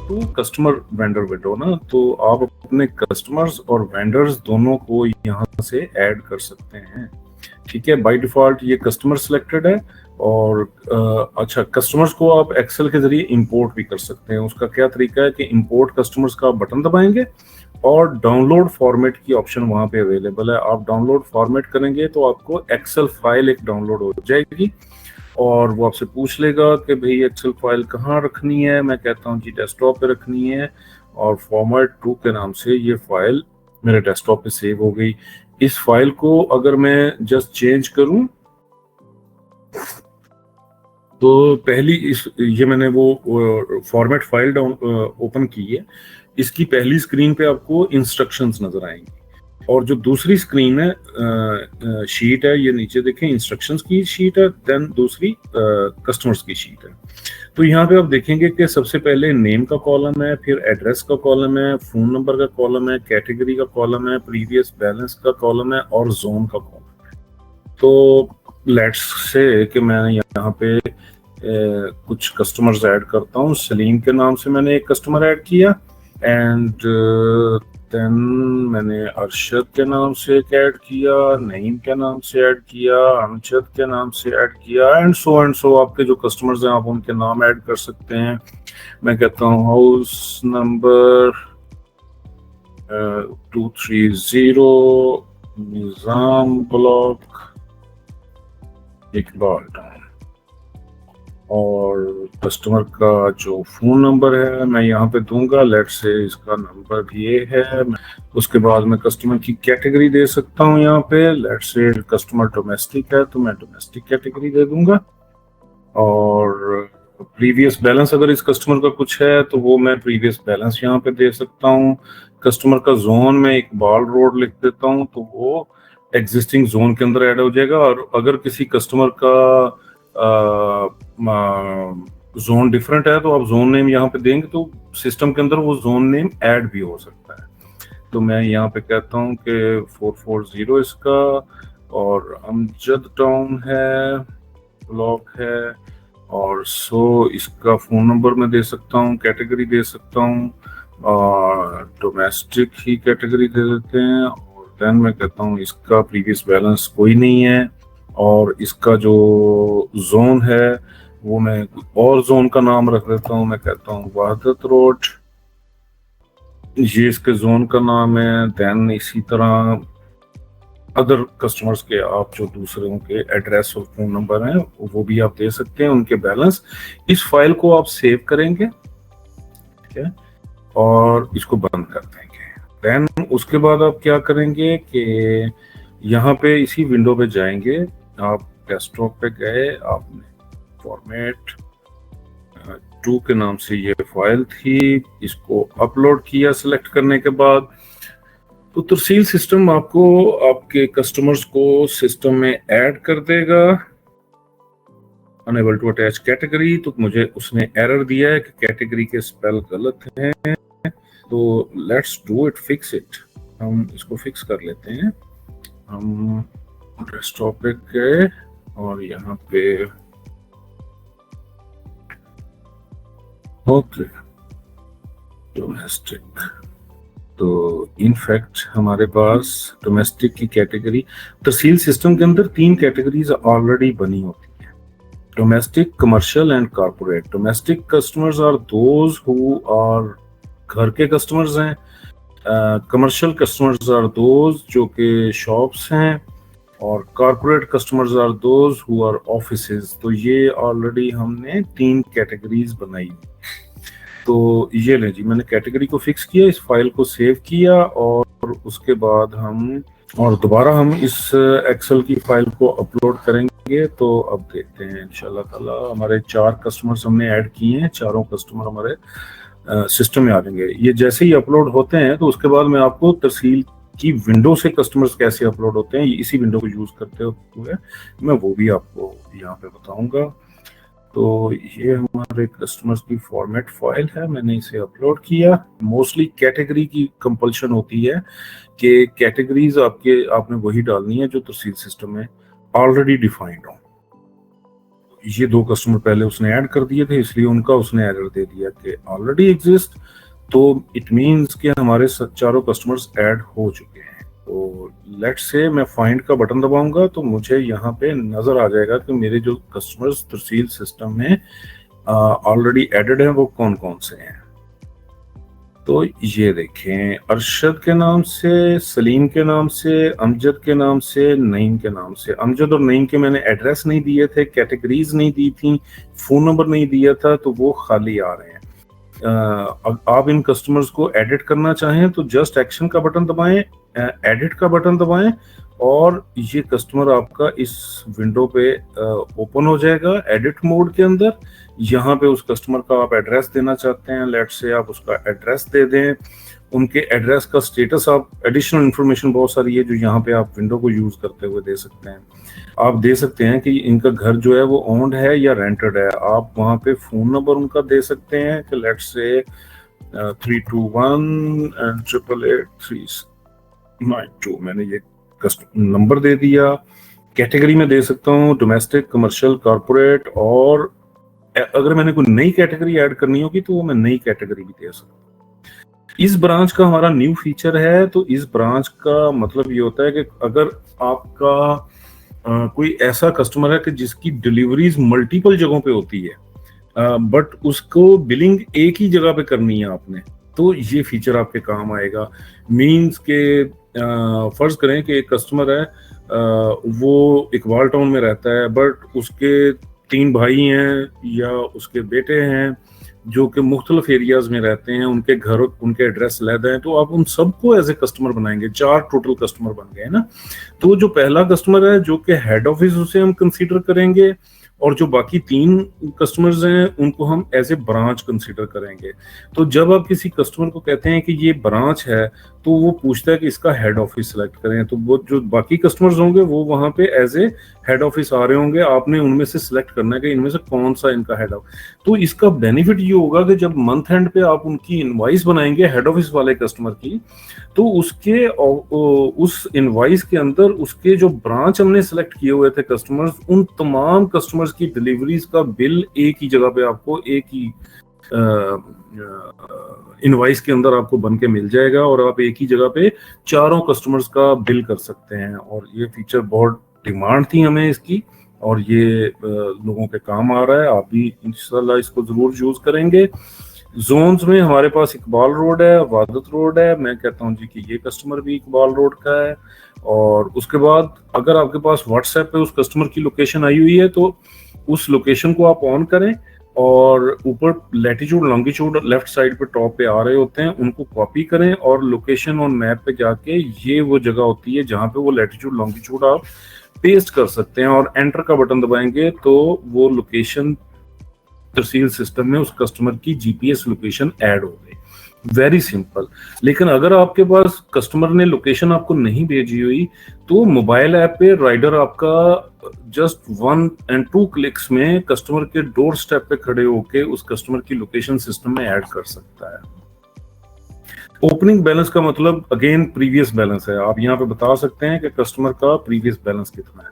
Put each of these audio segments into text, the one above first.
To customer vendor window ना, तो आप अपने कस्टमर्स और वेंडर्स दोनों को यहाँ से ऐड कर सकते हैं। ठीक है, बाय डिफॉल्ट ये कस्टमर सिलेक्टेड है। और अच्छा, कस्टमर्स को आप एक्सेल के जरिए इंपोर्ट भी कर सकते हैं। उसका क्या तरीका है कि इंपोर्ट कस्टमर्स का बटन दबाएंगे और डाउनलोड फॉर्मेट की ऑप्शन वहां पे अवेलेबल है। आप डाउनलोड फॉर्मेट करेंगे तो आपको एक्सेल फाइल एक डाउनलोड हो जाएगी और वो आपसे पूछ लेगा कि भाई एक्सेल फाइल कहाँ रखनी है। मैं कहता हूँ जी डेस्कटॉप पे रखनी है, और फॉर्मेट 2 के नाम से ये फाइल मेरे डेस्कटॉप पे सेव हो गई। इस फाइल को अगर मैं जस्ट चेंज करूं तो पहली ये मैंने वो फॉर्मेट फाइल डाउन ओपन की है। इसकी पहली स्क्रीन पे आपको इंस्ट्रक्शंस नजर आएंगी, और जो दूसरी स्क्रीन है शीट है, ये नीचे देखें इंस्ट्रक्शंस की शीट है, देन दूसरी कस्टमर्स की शीट है। तो यहाँ पे आप देखेंगे कि सबसे पहले नेम का कॉलम है, फिर एड्रेस का कॉलम है, फोन नंबर का कॉलम है, कैटेगरी का कॉलम है, प्रीवियस बैलेंस का कॉलम है और जोन का कॉलम है। तो लेट्स से कि मैं यहाँ पे कुछ कस्टमर्स ऐड करता हूँ। सलीम के नाम से मैंने एक कस्टमर ऐड किया, एंड देन मैंने अरशद के नाम से एक ऐड किया, नईम के नाम से ऐड किया, अमजद के नाम से ऐड किया, एंड सो आपके जो कस्टमर्स हैं आप उनके नाम ऐड कर सकते हैं। मैं कहता हूँ हाउस नंबर 230 निजाम ब्लॉक इकबाल टाउन, और कस्टमर का जो फोन नंबर है मैं यहाँ पे दूंगा। लेट से इसका नंबर ये है। उसके बाद मैं कस्टमर की कैटेगरी दे सकता हूँ यहाँ पे। लेट से कस्टमर डोमेस्टिक है तो मैं डोमेस्टिक कैटेगरी दे दूंगा, और प्रीवियस बैलेंस अगर इस कस्टमर का कुछ है तो वो मैं प्रीवियस बैलेंस यहाँ पे दे सकता हूँ। कस्टमर का जोन में इकबाल रोड लिख देता हूँ तो वो एग्जिस्टिंग जोन के अंदर ऐड हो जाएगा। और अगर किसी कस्टमर का जोन डिफरेंट है तो आप जोन नेम यहाँ पे देंगे तो सिस्टम के अंदर वो जोन नेम ऐड भी हो सकता है। तो मैं यहाँ पे कहता हूँ कि 440 इसका, और अमजद टाउन है, ब्लॉक है, और इसका फोन नंबर मैं दे सकता हूँ, कैटेगरी दे सकता हूँ, और डोमेस्टिक ही कैटेगरी दे देते हैं। और देन मैं कहता हूँ इसका प्रीवियस बैलेंस कोई नहीं है, और इसका जो जोन है वो मैं और जोन का नाम रख देता हूँ। मैं कहता हूँ वहादत रोड, ये इसके जोन का नाम है। देन इसी तरह अदर कस्टमर्स के आप जो दूसरों के एड्रेस और फोन नंबर हैं वो भी आप दे सकते हैं, उनके बैलेंस। इस फाइल को आप सेव करेंगे, ठीक है, और इसको बंद कर देंगे। देन उसके बाद आप क्या करेंगे कि यहाँ पे इसी विंडो पे जाएंगे। आप डेस्कटॉप पे गए, आपने फॉर्मेट 2 के नाम से ये फाइल थी, इसको अपलोड किया सिलेक्ट करने के बाद। तो तरसील सिस्टम आपको आपके कस्टमर्स को सिस्टम में ऐड कर देगा। अनेबल टू अटैच कैटेगरी, तो मुझे उसने एरर दिया है कि कैटेगरी के स्पेल गलत हैं। तो let's do it, fix it. हम इसको फिक्स कर लेते हैं। हम डेस्कटॉप पे गए और यहाँ पे ओके डोमेस्टिक, तो इनफैक्ट हमारे पास डोमेस्टिक की कैटेगरी तरसील सिस्टम के अंदर 3 कैटेगरीज ऑलरेडी बनी होती हैं, domestic, commercial and corporate. Domestic customers are those who are घर के कस्टमर्स हैं। कमर्शियल कस्टमर्स आर दोज जो कि शॉप्स हैं, और corporate customers are those who are offices. तो ये ऑलरेडी हमने 3 कैटेगरीज बनाई। तो ये ले जी, मैंने कैटेगरी को फिक्स किया, इस फाइल को सेव किया, और उसके बाद हम दोबारा हम इस एक्सेल की फाइल को अपलोड करेंगे। तो अब देखते हैं इंशाल्लाह ताला हमारे 4 कस्टमर्स हमने ऐड किए हैं, चारों कस्टमर हमारे सिस्टम में आ जाएंगे। ये जैसे ही अपलोड होते हैं तो उसके बाद मैं आपको तरसील की विंडो से कस्टमर्स कैसे अपलोड होते हैं, इसी विंडो को यूज करते हुए मैं वो भी आपको यहाँ पे बताऊंगा। तो ये हमारे कस्टमर्स की फॉर्मेट फाइल है, मैंने इसे अपलोड किया। मोस्टली कैटेगरी की कंपल्शन होती है कि कैटेगरीज आपने वही डालनी है जो तरसील सिस्टम में ऑलरेडी डिफाइंड हो। ये 2 कस्टमर पहले उसने ऐड कर दिए थे, इसलिए उनका उसने एरर दे दिया कि ऑलरेडी एग्जिस्ट। तो इट मींस कि हमारे चारों कस्टमर्स ऐड हो चुके हैं। तो लेट्स से मैं फाइंड का बटन दबाऊंगा तो मुझे यहाँ पे नजर आ जाएगा कि मेरे जो कस्टमर्स तरसील सिस्टम में ऑलरेडी एडेड हैं वो कौन कौन से हैं। तो ये देखें, अरशद के नाम से, सलीम के नाम से, अमजद के नाम से, नईम के नाम से। अमजद और नईम के मैंने एड्रेस नहीं दिए थे, कैटेगरीज नहीं दी थी, फोन नंबर नहीं दिया था, तो वो खाली आ रहे हैं। आप इन कस्टमर्स को एडिट करना चाहें तो जस्ट एक्शन का बटन दबाएं, एडिट का बटन दबाएं और ये कस्टमर आपका इस विंडो पे ओपन हो जाएगा एडिट मोड के अंदर। यहाँ पे उस कस्टमर का आप एड्रेस देना चाहते हैं, लेट्स से आप उसका एड्रेस दे दें, उनके एड्रेस का स्टेटस, आप एडिशनल इंफॉर्मेशन बहुत सारी है जो यहाँ पे आप विंडो को यूज करते हुए दे सकते हैं। आप दे सकते हैं कि इनका घर जो है वो ओन्ड है या रेंटेड है। आप वहाँ पे फोन नंबर उनका दे सकते हैं कि लेट्स से 321-888-392, मैंने ये नंबर दे दिया। कैटेगरी में दे सकता हूँ डोमेस्टिक, कमर्शियल, कॉर्पोरेट, और अगर मैंने कोई नई कैटेगरी ऐड करनी होगी तो वो मैं नई कैटेगरी भी दे सकता हूँ। इस ब्रांच का हमारा न्यू फीचर है। तो इस ब्रांच का मतलब ये होता है कि अगर आपका कोई ऐसा कस्टमर है कि जिसकी डिलीवरीज मल्टीपल जगहों पे होती है बट उसको बिलिंग एक ही जगह पे करनी है आपने, तो ये फीचर आपके काम आएगा। मींस के फर्ज करें कि एक कस्टमर है, वो इकबाल टाउन में रहता है बट उसके 3 भाई हैं या उसके बेटे हैं जो कि मुख्तलिफ एरियाज में रहते हैं, उनके घर, उनके एड्रेस अलग हैं, तो आप उन सबको एज ए कस्टमर बनाएंगे। 4 टोटल कस्टमर बन गए ना। तो जो पहला कस्टमर है जो कि हेड ऑफिस, उसे हम कंसीडर करेंगे, और जो बाकी 3 कस्टमर्स हैं उनको हम एज ए ब्रांच कंसीडर करेंगे। तो जब आप किसी कस्टमर को कहते हैं कि ये ब्रांच है तो वो पूछता है कि इसका हेड ऑफिस सेलेक्ट करें, तो वो जो बाकी कस्टमर्स होंगे वो वहां पे एज ए हेड ऑफिस आ रहे होंगे, आपने उनमें से सिलेक्ट करना है कि इनमें से कौन सा इनका हेड ऑफिस। तो इसका बेनिफिट ये होगा कि जब मंथ एंड पे आप उनकी इनवॉइस बनाएंगे हेड ऑफिस वाले कस्टमर की, तो उसके उस इनवॉइस के अंदर उसके जो ब्रांच हमने सेलेक्ट किए हुए थे कस्टमर्स, उन तमाम कस्टमर्स की डिलीवरीज का बिल एक ही जगह पे आपको, एक ही इनवॉइस के अंदर आपको बन के मिल जाएगा, और आप एक ही जगह पे चारों कस्टमर्स का बिल कर सकते हैं। और ये फीचर बहुत डिमांड थी हमें इसकी, और ये लोगों के काम आ रहा है। आप भी इंशाल्लाह इसको जरूर यूज करेंगे। जोन्स में हमारे पास इकबाल रोड है, वादत रोड है। मैं कहता हूँ जी कि ये कस्टमर भी इकबाल रोड का है। और उसके बाद अगर आपके पास व्हाट्सएप पे उस कस्टमर की लोकेशन आई हुई है तो उस लोकेशन को आप ऑन करें, और ऊपर लैटिट्यूड लॉन्गिट्यूड लेफ्ट साइड पे टॉप पे आ रहे होते हैं, उनको कॉपी करें और लोकेशन ऑन मैप पे जाके ये वो जगह होती है जहाँ पे वो लैटिट्यूड लॉन्गिट्यूड आप पेस्ट कर सकते हैं, और एंटर का बटन दबाएंगे तो वो लोकेशन तरसील सिस्टम में उस कस्टमर की जीपीएस लोकेशन ऐड हो गई। Very simple. लेकिन अगर आपके पास कस्टमर ने लोकेशन आपको नहीं भेजी हुई तो मोबाइल ऐप पे राइडर आपका जस्ट 1 and 2 क्लिक्स में कस्टमर के डोर स्टेप पे खड़े होके उस कस्टमर की लोकेशन सिस्टम में ऐड कर सकता है। ओपनिंग बैलेंस का मतलब अगेन प्रीवियस बैलेंस है। आप यहाँ पे बता सकते हैं कि कस्टमर का प्रीवियस बैलेंस कितना है,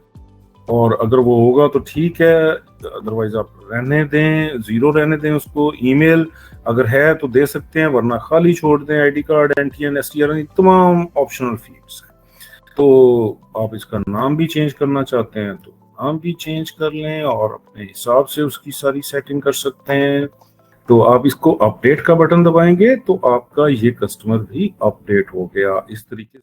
और अगर वो होगा तो ठीक है, अदरवाइज आप रहने दें, 0 रहने दें उसको। ईमेल अगर है तो दे सकते हैं, वरना खाली छोड़ दें। आईडी कार्ड, एनटीएन, एसटीआर, तमाम ऑप्शनल फील्ड्स हैं। तो आप इसका नाम भी चेंज करना चाहते हैं तो नाम भी चेंज कर लें, और अपने हिसाब से उसकी सारी सेटिंग कर सकते हैं। तो आप इसको अपडेट का बटन दबाएंगे तो आपका ये कस्टमर भी अपडेट हो गया। इस तरीके से